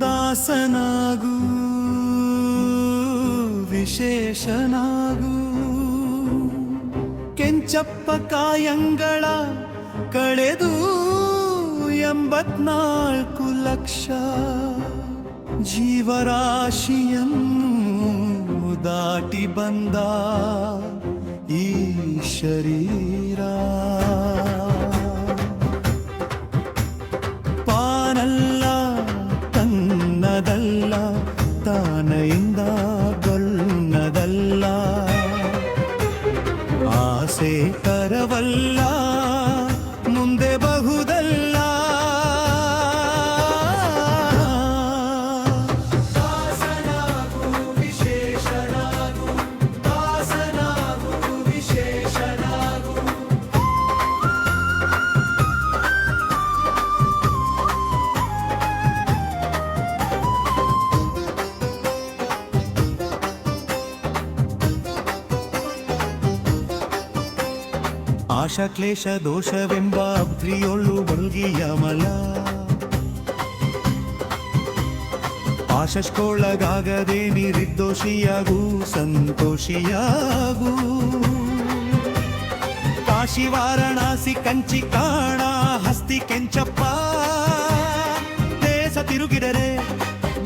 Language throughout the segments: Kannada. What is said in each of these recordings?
ದಾಸನಾಗು ವಿಶೇಷನಾಗು ಕೆಂಚಪ್ಪ ಕಾಯಂಗಳ ಕಳೆದು 84 ಲಕ್ಷ ಜೀವರಾಶಿಯನ್ನು ದಾಟಿ ಬಂದ ಈ ಶರೀರ ಪಾನಲ್ಲ ತನ್ನದಲ್ಲ ತಾನೆಯಿಂದ ಗೊಲ್ಲದಲ್ಲ ಆಸೆ ಕರವಲ್ಲ ಮುಂದೆ ಬಹುದಲ್ಲ ಆಶಾ ಕ್ಲೇಶ ದೋಷವೆಂಬ ಅಬ್ರಿಯೊಳ್ಳು ಬಲ್ಗಿಯ ಮಲ ಆಶಸ್ಕೊಳಗಾಗದೆ ನಿರ್ದೋಷಿಯಾಗೂ ಸಂತೋಷಿಯಾಗೂ ಕಾಶಿ ವಾರಣಾಸಿ ಕಂಚಿ ಕಾಣ ಹಸ್ತಿ ಕೆಂಚಪ್ಪ ದೇಶ ತಿರುಗಿದರೆ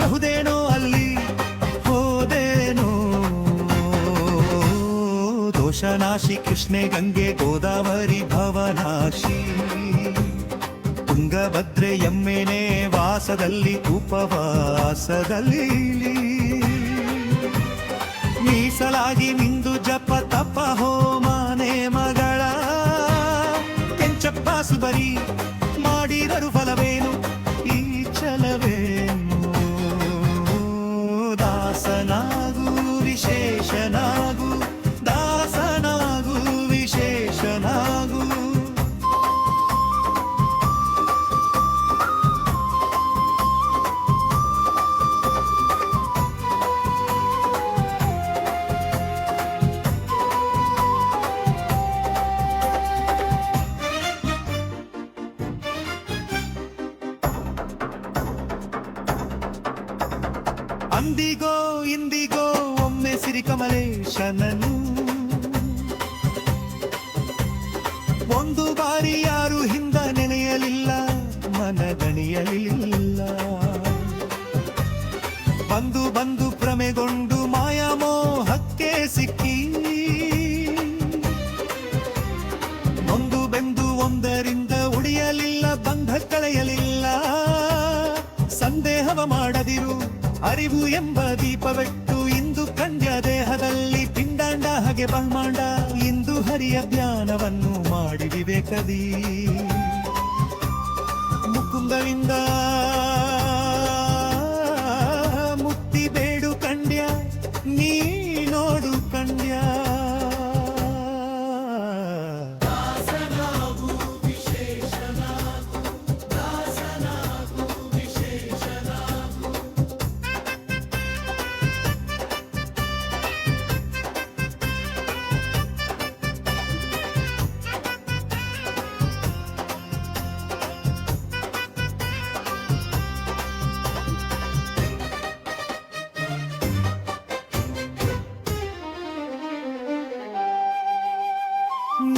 ಬಹುದೇನೋ ಅಲ್ಲಿ ಹೋದೇನೋ ದೋಷನಾಶಿ ಕೃಷ್ಣೆ ಗಂಗೆ ಗೋದಾವರಿ ಭವನಾಶಿ ತುಂಗಭದ್ರೆ ಎಮ್ಮೆನೆ ವಾಸದಲ್ಲಿ ಉಪವಾಸದಲ್ಲಿ ಮೀಸಲಾಗಿ ನಿಂದು ಜಪ ತಪ ಹೋಮನೆ ಮಗಳ ಕೆಂಚಪ್ಪ ಸುಬರಿ ಮಾಡಿರರು ಫಲವೇನು ಈ ಛಲವೇನು ದಾಸನಾಗು ವಿಶೇಷನಾಗು ದಾಸನಾಗು ವಿಶೇಷನಾಗು ಅಂದಿಗೋ ಇಂದಿಗೋ ಒಮ್ಮೆ ಸಿರಿಕಮಲೇಶನನು ಒಂದು ಬಾರಿ ಯಾರು ಹಿಂದ ನೆನೆಯಲಿಲ್ಲ ಮನದಣಿಯಲಿಲ್ಲ ಬಂದು ಬಂದು ಭ್ರಮೆಗೊಂಡು ಮಾಯಾಮೋಹಕ್ಕೆ ಸಿಕ್ಕಿ ಒಂದು ಬೆಂದು ಒಂದರಿಂದ ಉಳಿಯಲಿಲ್ಲ ಬಂಧ ಕಳೆಯಲಿಲ್ಲ ಸಂದೇಹವ ಮಾಡದಿರು ಅರಿವು ಎಂಬ ದೀಪವೆಟ್ಟು ಇಂದು ಕಂಡ್ಯ ದೇಹದಲ್ಲಿ ಪಿಂಡಾಂಡ ಹಾಗೆ ಬ್ರಹ್ಮಾಂಡ ಇಂದು ಹರಿಯ ಧ್ಯಾನವನ್ನು ಮಾಡಿ ವಿವೇಕದಿ ಮುಕುಂದವಿಂದ ಮುಕ್ತಿ ಬೇಡು ಕಂಡ್ಯ ನೀ ನೋಡು ಕಂಡ್ಯ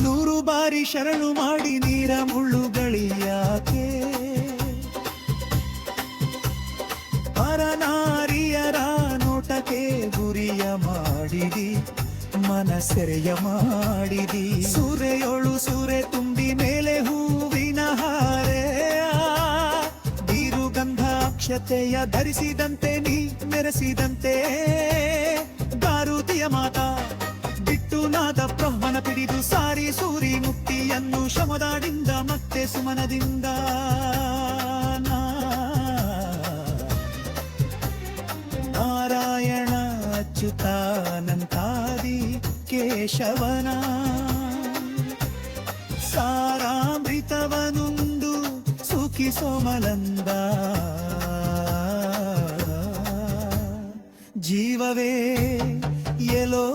ನೂರು ಬಾರಿ ಶರಣು ಮಾಡಿ ನೀರ ಮುಳ್ಳುಗಳಿಯಾಕೆ ಪರನಾರಿಯರ ನೋಟಕ್ಕೆ ಗುರಿಯ ಮಾಡಿದಿ ಮನಸೆರೆಯ ಮಾಡಿದಿ ಸೂರೆಯೊಳು ಸೂರೆ ತುಂಬಿ ಮೇಲೆ ಹೂವಿನ ಹಾರೆ ಬೀರುಗಂಧ ಅಕ್ಷತೆಯ ಧರಿಸಿದಂತೆ ನೀ ಮೆರೆಸಿದಂತೆ ದಾರುತಿಯ ಮಾತಾ ಬಿಟ್ಟು ನಾದ ಬ್ರಹ್ಮನ ಪಿಡಿದು ಸಾರಿ ಸೂರಿ ಮುಕ್ತಿಯನ್ನು ಶಮದಾಡಿಂದ ಮತ್ತೆ ಸುಮನದಿಂದ ನಾರಾಯಣ ಅಚ್ಯುತಾನಂತಾದಿ ಕೇಶವನ ಸಾರಾಮೃತವನುಂಡು ಸುಖಿ ಸೋಮಲಂದ ಜೀವವೇ ಎಲೋ